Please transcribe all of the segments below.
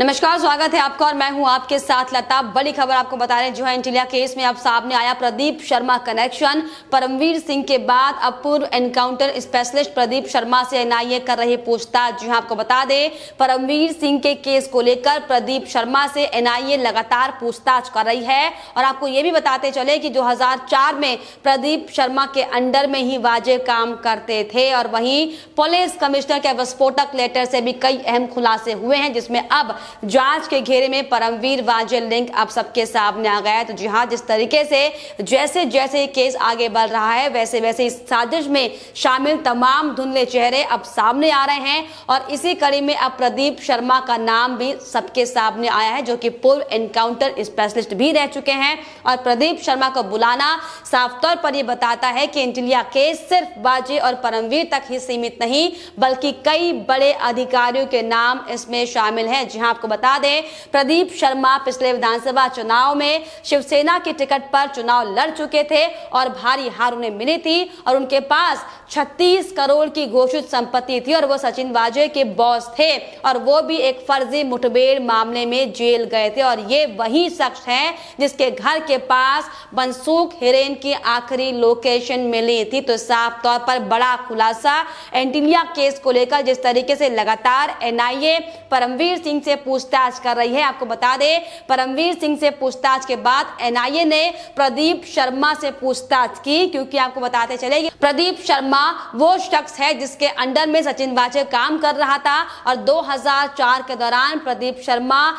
नमस्कार, स्वागत है आपका और मैं हूं आपके साथ लता। बड़ी खबर आपको बता रहे हैं जो है एंटीलिया केस में अब सामने आया प्रदीप शर्मा कनेक्शन। परमवीर सिंह के बाद अब पूर्व एनकाउंटर स्पेशलिस्ट प्रदीप शर्मा से एनआईए कर रही पूछताछ। जी हां, आपको बता दें परमवीर सिंह के केस को लेकर प्रदीप शर्मा से एनआईए लगातार पूछताछ कर रही है। और आपको ये भी बताते चले कि 2004 में प्रदीप शर्मा के अंडर में ही वाजे काम करते थे। और वहीं पुलिस कमिश्नर के विस्फोटक लेटर से भी कई अहम खुलासे हुए हैं, जिसमें अब जांच के घेरे में परमवीर वाजे लिंक अब सबके सामने आ गया है। तो जी हां, जिस तरीके से जैसे जैसे केस आगे बढ़ रहा है वैसे वैसे इस साजिश में शामिल तमाम धुंधले चेहरे अब सामने आ रहे हैं। और इसी कड़ी में अब प्रदीप शर्मा का नाम भी सबके सामने आया है, जो कि पूर्व एनकाउंटर स्पेशलिस्ट भी रह चुके हैं। और प्रदीप शर्मा को बुलाना साफ तौर पर यह बताता है कि एंटीलिया केस सिर्फ वाजे और परमवीर तक ही सीमित नहीं, बल्कि कई बड़े अधिकारियों के नाम इसमें शामिल हैं। जी हां, आपको बता दें प्रदीप शर्मा पिछले विधानसभा चुनाव में शिवसेना की टिकट पर चुनाव लड़ चुके थे और भारी हार उन्हें मिली थी। और उनके पास 36 करोड़ की घोषित संपत्ति थी और वो सचिन वाजे के बॉस थे। और वो भी एक फर्जी मुठभेड़ मामले में जेल गए थे। और ये वही शख्स है जिसके घर के पास बंसूक हेरोइन की आखिरी लोकेशन मिली थी। तो साफ तौर पर बड़ा खुलासा एंटीलिया केस को लेकर जिस तरीके से लगातार एनआईए परमवीर सिंह से पूछताछ कर रही है। आपको बता दें परमवीर सिंह से पूछताछ के बाद एनआईए ने प्रदीप शर्मा से पूछताछ की, क्योंकि आपको बताते चले प्रदीप शर्मा वो शख्स है जिसके अंडर में सचिन वाजे काम कर रहा था। और 2004 के दौरान प्रदीप शर्मा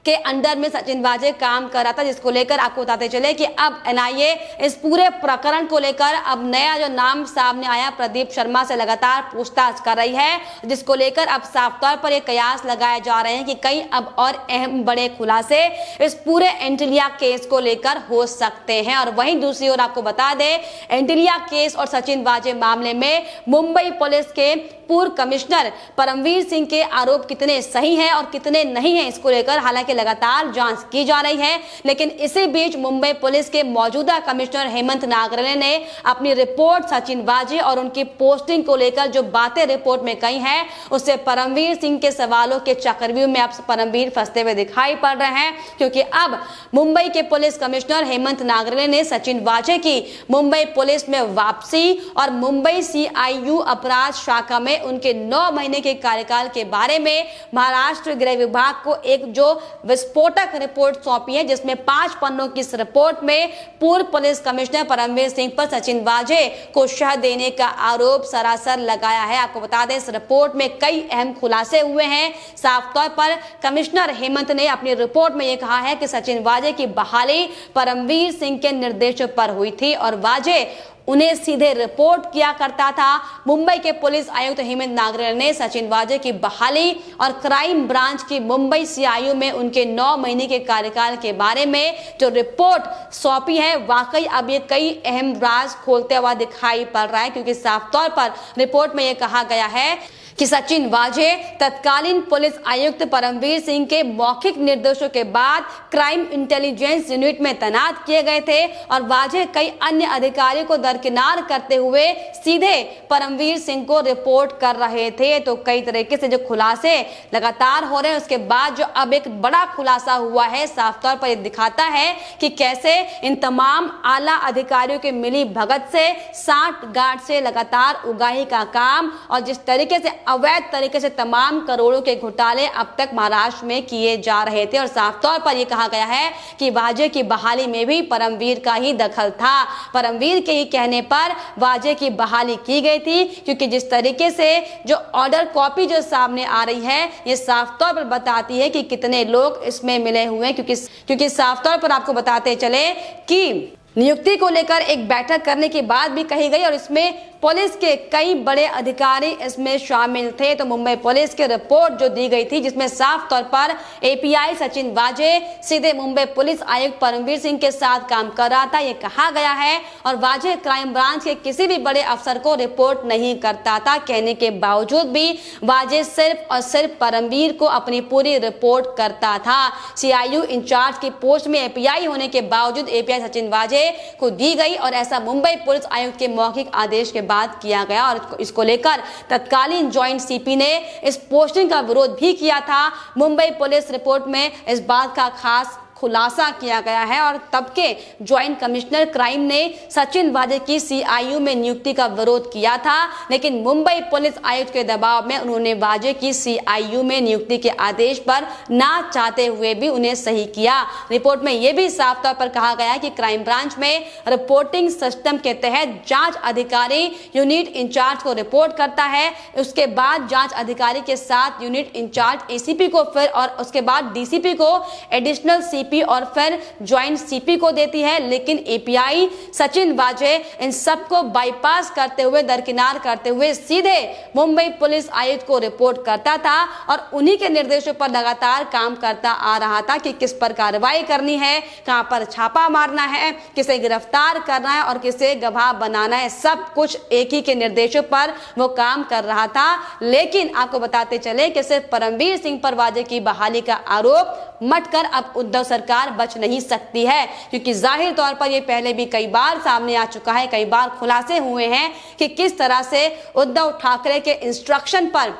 के अंडर में सचिन वाजे काम कर रहा था, जिसको लेकर आपको बताते चले कि अब एनआईए इस पूरे प्रकरण को लेकर अब नया जो नाम सामने आया प्रदीप शर्मा से लगातार पूछताछ कर रही है, जिसको लेकर अब साफ तौर पर ये कयास लगाए जा रहे हैं कि कई अब और अहम बड़े खुलासे इस पूरे एंटीलिया केस को लेकर हो सकते हैं। और वहीं दूसरी ओर आपको बता दें एंटीलिया केस और सचिन वाजे मामले में मुंबई पुलिस के पूर्व कमिश्नर परमवीर सिंह के आरोप कितने सही हैं और कितने नहीं हैं, इसको लेकर हालांकि लगातार जांच की जा रही है। लेकिन इसी बीच मुंबई पुलिस के मौजूदा कमिश्नर हेमंत नागरले ने अपनी रिपोर्ट सचिन वाजे और उनकी पोस्टिंग को लेकर जो बातें रिपोर्ट में कही हैं, उससे परमवीर सिंह के सवालों के चक्रव्यूह में अब परमवीर फंसते हुए दिखाई पड़ रहे हैं। क्योंकि अब मुंबई के पुलिस कमिश्नर हेमंत नागरले ने सचिन वाजे की मुंबई पुलिस में वापसी और मुंबई सीआईयू अपराध शाखा में उनके 9 महीने के कार्यकाल के बारे में महाराष्ट्र गृह विभाग को एक जो विस्फोटक रिपोर्ट सौंपी है, जिसमें 5 पन्नों की इस रिपोर्ट में पूर्व पुलिस कमिश्नर परमवीर सिंह पर सचिन वाजे को शह देने का आरोप सरासर लगाया है। आपको बता दें इस रिपोर्ट में कई अहम खुलासे हुए हैं। साफ तौर पर कमिश्नर हेमंत ने अपनी रिपोर्ट में यह कहा है कि सचिन वाजे की बहाली परमवीर सिंह के निर्देशों पर हुई थी और वाजे उन्हें सीधे रिपोर्ट किया करता था। मुंबई के पुलिस आयुक्त हेमंत नागरले ने सचिन वाजे की बहाली और क्राइम ब्रांच की मुंबई सीआईयू में उनके 9 महीने के कार्यकाल के बारे में जो रिपोर्ट सौंपी है, वाकई अब ये कई अहम राज खोलते हुआ दिखाई पड़ रहा है। क्योंकि साफ तौर पर रिपोर्ट में यह कहा गया है कि सचिन वाजे तत्कालीन पुलिस आयुक्त परमवीर सिंह के मौखिक निर्देशों के बाद क्राइम इंटेलिजेंस यूनिट में तैनात किए गए थे। और वाजे कई अन्य अधिकारियों को दरकिनार करते हुए सीधे परमवीर सिंह को रिपोर्ट कर रहे थे। तो कई तरीके से जो खुलासे लगातार हो रहे हैं, उसके बाद जो अब एक बड़ा खुलासा हुआ है, साफ तौर पर यह दिखाता है कि कैसे इन तमाम आला अधिकारियों के मिली भगत से 60 गार्ड से लगातार उगाही का काम और जिस तरीके से अवैध तरीके से तमाम करोड़ों के घोटाले अब तक महाराष्ट्र में किए जा रहे थे। और साफ तौर पर यह कहा गया है कि वाजे की बहाली में भी परमवीर का ही दखल था। परमवीर के ही कहने पर वाजे की बहाली की गई थी। क्योंकि जिस तरीके से जो ऑर्डर कॉपी जो सामने आ रही है, ये साफ तौर पर बताती है कि कितने लोग इसमें मिले हुए हैं। क्योंकि साफ तौर पर आपको बताते चले कि नियुक्ति को लेकर एक बैठक करने की बात भी कही गई और इसमें पुलिस के कई बड़े अधिकारी इसमें शामिल थे। तो मुंबई पुलिस की रिपोर्ट जो दी गई थी, जिसमें साफ तौर पर एपीआई सचिन वाजे सीधे मुंबई पुलिस आयुक्त परमवीर सिंह के साथ काम कर रहा था, ये कहा गया है। और वाजे क्राइम ब्रांच के किसी भी बड़े अफसर को रिपोर्ट नहीं करता था। कहने के बावजूद भी वाजे सिर्फ और सिर्फ परमवीर को अपनी पूरी रिपोर्ट करता था। सीआईयू इंचार्ज की पोस्ट में एपीआई होने के बावजूद एपीआई सचिन वाजे को दी गई और ऐसा मुंबई पुलिस आयुक्त के मौखिक आदेश के बाद किया गया और इसको लेकर तत्कालीन ज्वाइंट सीपी ने इस पोस्टिंग का विरोध भी किया था। मुंबई पुलिस रिपोर्ट में इस बात का खास खुलासा किया गया है और तब के ज्वाइंट कमिश्नर क्राइम ने सचिन वाजे की सीआईयू में नियुक्ति का विरोध किया था, लेकिन मुंबई पुलिस आयुक्त के दबाव में उन्होंने वाजे की सीआईयू में नियुक्ति के आदेश पर ना चाहते हुए भी उन्हें सही किया। रिपोर्ट में यह भी साफ तौर पर कहा गया कि क्राइम ब्रांच में रिपोर्टिंग सिस्टम के तहत जांच अधिकारी यूनिट इंचार्ज को रिपोर्ट करता है, उसके बाद जांच अधिकारी के साथ यूनिट इंचार्ज एसीपी को फिर और उसके बाद डीसीपी को एडिशनल सीपी और फिर ज्वाइंट सीपी को देती है। लेकिन एपीआई सचिन वाजे इन सबको बाईपास करते हुए दरकिनार करते हुए सीधे मुंबई पुलिस आयुक्त को रिपोर्ट करता था और उन्हीं के निर्देशों पर लगातार काम करता आ रहा था कि किस पर कार्रवाई करनी है, कहां पर छापा मारना है, किसे गिरफ्तार करना है और किसे गवाह बनाना है। सब कुछ एक ही के निर्देशों पर वो काम कर रहा था। लेकिन आपको बताते चले कि सिर्फ परमवीर सिंह पर वाजे की बहाली का आरोप मटकर अब उद्धव सरकार बच नहीं सकती है, क्योंकि जाहिर तौर पर यह पहले भी कई बार सामने आ चुका है, कई बार खुलासे हुए हैं कि किस तरह से उद्धव ठाकरे के इंस्ट्रक्शन पर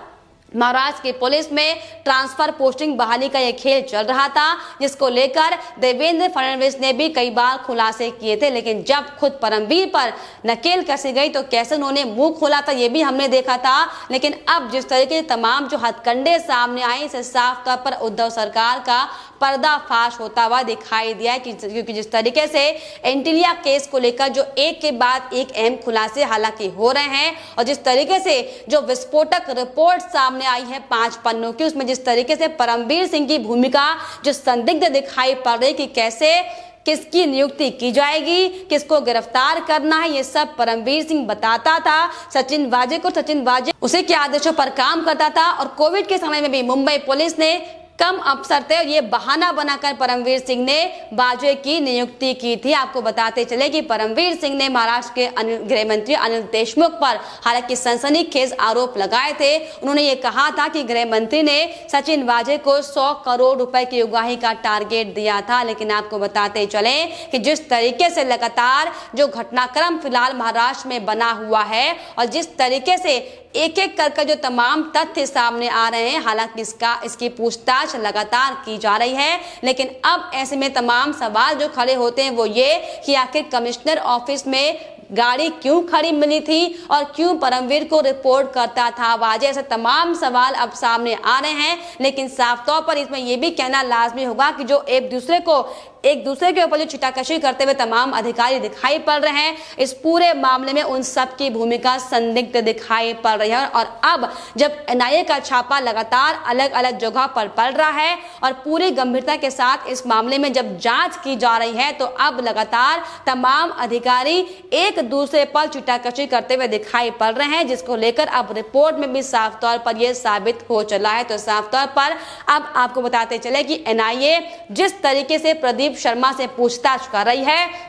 महाराष्ट्र की पुलिस में ट्रांसफर पोस्टिंग बहाली का यह खेल चल रहा था, जिसको लेकर देवेंद्र फडणवीस ने भी कई बार खुलासे किए थे। लेकिन जब खुद परमवीर पर नकेल कसी गई तो कैसे उन्होंने मुंह खोला था, यह भी हमने देखा था। लेकिन अब जिस तरीके से तमाम जो हथकंडे सामने आए, इसे साफ तौर पर उद्धव सरकार का पर्दाफाश होता हुआ दिखाई दिया है, क्योंकि जिस तरीके से एंटिलिया केस को लेकर जो एक के बाद एक अहम खुलासे हालांकि हो रहे हैं और जिस तरीके से जो विस्फोटक रिपोर्ट सामने आई है 5 पन्नों की, उसमें जिस तरीके से परमवीर सिंह की भूमिका जो संदिग्ध दिखाई पड़ रही कि कैसे किसकी नियुक्ति की जाएगी, किसको गिरफ्तार करना है, ये सब परमवीर सिंह बताता था सचिन वाजे को। सचिन वाजे उसी के आदेशों पर काम करता था और कोविड के समय में भी मुंबई पुलिस ने कम अफसर थे और ये बहाना बनाकर परमवीर सिंह ने वाजे की नियुक्ति की थी। आपको बताते चले कि परमवीर सिंह ने महाराष्ट्र के गृह मंत्री अनिल देशमुख पर हालांकि सनसनीखेज आरोप लगाए थे। उन्होंने ये कहा था कि गृह मंत्री ने सचिन वाजे को 100 करोड़ रुपए की उगाही का टारगेट दिया था। लेकिन आपको बताते चले कि जिस तरीके से लगातार जो घटनाक्रम फिलहाल महाराष्ट्र में बना हुआ है और जिस तरीके से एक एक करके जो तमाम तथ्य सामने आ रहे हैं, हालांकि इसकी पूछताछ लगातार की जा रही है, लेकिन अब ऐसे में तमाम सवाल जो खड़े होते हैं वो ये कि आखिर कमिश्नर ऑफिस में गाड़ी क्यों खड़ी मिली थी और क्यों परमवीर को रिपोर्ट करता था वाजे, ऐसे तमाम सवाल अब सामने आ रहे हैं। लेकिन साफ तौर पर इसमें यह भी कहना लाजमी होगा कि जो एक दूसरे के ऊपर जो छिटाकशी करते हुए तमाम अधिकारी दिखाई पड़ रहे हैं, इस पूरे मामले में उन सब की भूमिका संदिग्ध दिखाई पड़ रही है। और अब जब एनआईए का छापा लगातार अलग अलग जगह पर पड़ रहा है और पूरी गंभीरता के साथ इस मामले में जब जांच की जा रही है, तो अब लगातार तमाम अधिकारी एक दूसरे पर छिटाकशी करते हुए दिखाई पड़ रहे हैं, जिसको लेकर अब रिपोर्ट में भी साफ तौर पर यह साबित हो चला है। तो साफ तौर पर अब आपको बताते चले कि एनआईए जिस तरीके से प्रदीप शर्मा से पूछताछ कर रही है,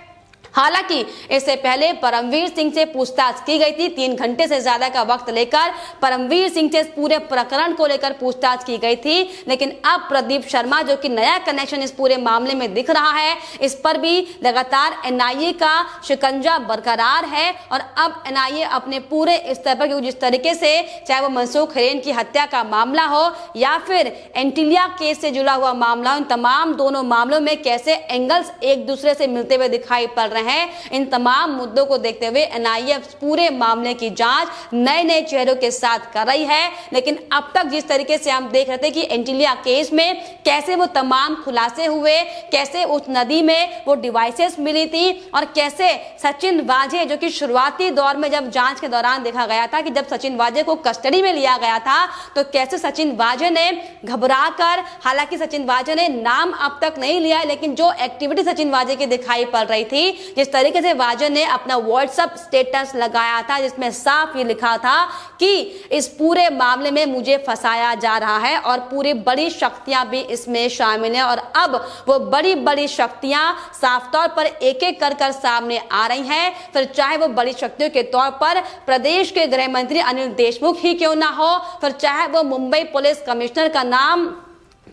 हालांकि इससे पहले परमवीर सिंह से पूछताछ की गई थी। 3 घंटे से ज्यादा का वक्त लेकर परमवीर सिंह से इस पूरे प्रकरण को लेकर पूछताछ की गई थी। लेकिन अब प्रदीप शर्मा जो कि नया कनेक्शन इस पूरे मामले में दिख रहा है, इस पर भी लगातार एनआईए का शिकंजा बरकरार है। और अब एनआईए अपने पूरे स्तर पर, जिस तरीके से चाहे वो मनसूख हिरेन की हत्या का मामला हो या फिर एंटिलिया केस से जुड़ा हुआ मामला, इन तमाम दोनों मामलों में कैसे एंगल्स एक दूसरे से मिलते हुए दिखाई पड़ रहे हैं, इन तमाम मुद्दों को देखते हुए एनआईए पूरे मामले की जांच नए नए चेहरों के साथ कर रही है। लेकिन अब तक जिस तरीके से हम देख रहे थे कि एंटिलिया केस में कैसे वो तमाम खुलासे हुए, कैसे उस नदी में वो डिवाइसेस मिली थी और कैसे सचिन वाजे, जो कि शुरुआती दौर में जब जांच के दौरान देखा गया था कि जब सचिन वाजे को कस्टडी में लिया गया था, तो कैसे सचिन वाजे ने घबराकर, हालांकि सचिन वाजे ने नाम अब तक नहीं लिया है, लेकिन जो एक्टिविटी सचिन वाजे की दिखाई पड़ रही थी, जिस तरीके से वाजे ने अपना व्हाट्सएप स्टेटस लगाया था जिसमें साफ ये लिखा था कि इस पूरे मामले में मुझे फंसाया जा रहा है और पूरी बड़ी शक्तियां भी इसमें शामिल हैं। और अब वो बड़ी बड़ी शक्तियां साफ तौर पर एक एक कर सामने आ रही हैं, फिर चाहे वो बड़ी शक्तियों के तौर पर प्रदेश के गृह मंत्री अनिल देशमुख ही क्यों ना हो, फिर चाहे वो मुंबई पुलिस कमिश्नर का नाम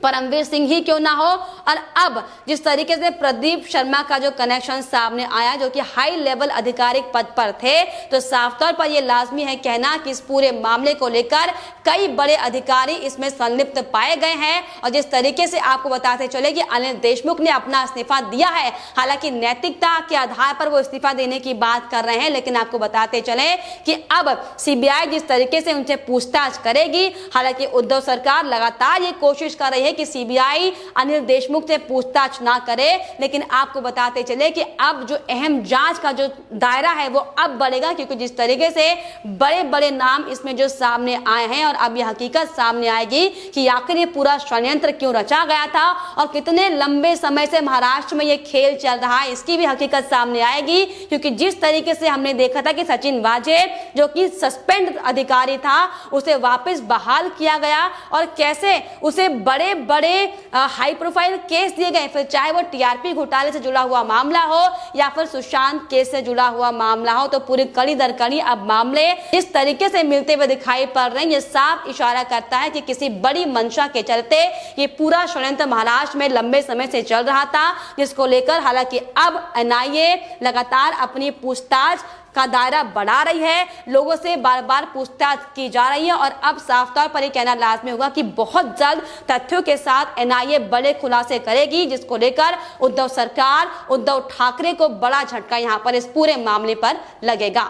परमवीर सिंह ही क्यों ना हो। और अब जिस तरीके से प्रदीप शर्मा का जो कनेक्शन सामने आया, जो कि हाई लेवल आधिकारिक पद पर थे, तो साफ तौर पर यह लाजमी है कहना कि इस पूरे मामले को लेकर कई बड़े अधिकारी इसमें संलिप्त पाए गए हैं। और जिस तरीके से आपको बताते चले कि अनिल देशमुख ने अपना इस्तीफा दिया है, हालांकि नैतिकता के आधार पर वो इस्तीफा देने की बात कर रहे हैं, लेकिन आपको बताते चले कि अब सीबीआई जिस तरीके से उनसे पूछताछ करेगी, हालांकि उद्धव सरकार लगातार ये कोशिश कर रही है कि सीबीआई अनिल देशमुख से पूछताछ ना करे, लेकिन आपको बताते चले कि अब जो अहम जांच का जो दायरा है वो अब बढ़ेगा, क्योंकि जिस तरीके से बड़े बड़े नाम इसमें जो सामने आए हैं, और अब यह हकीकत सामने आएगी कि आखिर ये पूरा षड्यंत्र क्यों रचा गया था और कितने लंबे समय से महाराष्ट्र में ये खेल चल रहा है, इसकी भी हकीकत सामने आएगी। क्योंकि जिस तरीके से हमने देखा था कि सचिन वाजे जो कि सस्पेंड अधिकारी था, उसे वापस बहाल किया गया, और कैसे उसे बड़े बड़े हाई प्रोफाइल केस दिए गए, फिर चाहे वो टीआरपी घोटाले से जुड़ा हुआ मामला हो या फिर सुशांत केस से जुड़ा हुआ मामला हो, तो पूरी कड़ी दर कड़ी अब मामले इस तरीके से मिलते हुए दिखाई पड़ रहे हैं। ये साफ इशारा करता है कि किसी बड़ी मंशा के चलते ये पूरा षड्यंत्र महाराष्ट्र में लंबे समय से चल रहा था, जिसको लेकर हालांकि अब एनआईए लगातार अपनी पूछताछ का दायरा बढ़ा रही है, लोगों से बार बार पूछताछ की जा रही है, और अब साफ तौर पर यह कहना लाजमी होगा कि बहुत जल्द तथ्यों के साथ एनआईए बड़े खुलासे करेगी, जिसको लेकर उद्धव सरकार, उद्धव ठाकरे को बड़ा झटका यहां पर इस पूरे मामले पर लगेगा।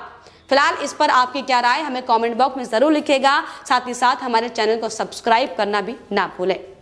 फिलहाल इस पर आपकी क्या राय हमें कमेंट बॉक्स में जरूर लिखिएगा, साथ ही साथ हमारे चैनल को सब्सक्राइब करना भी ना भूलें।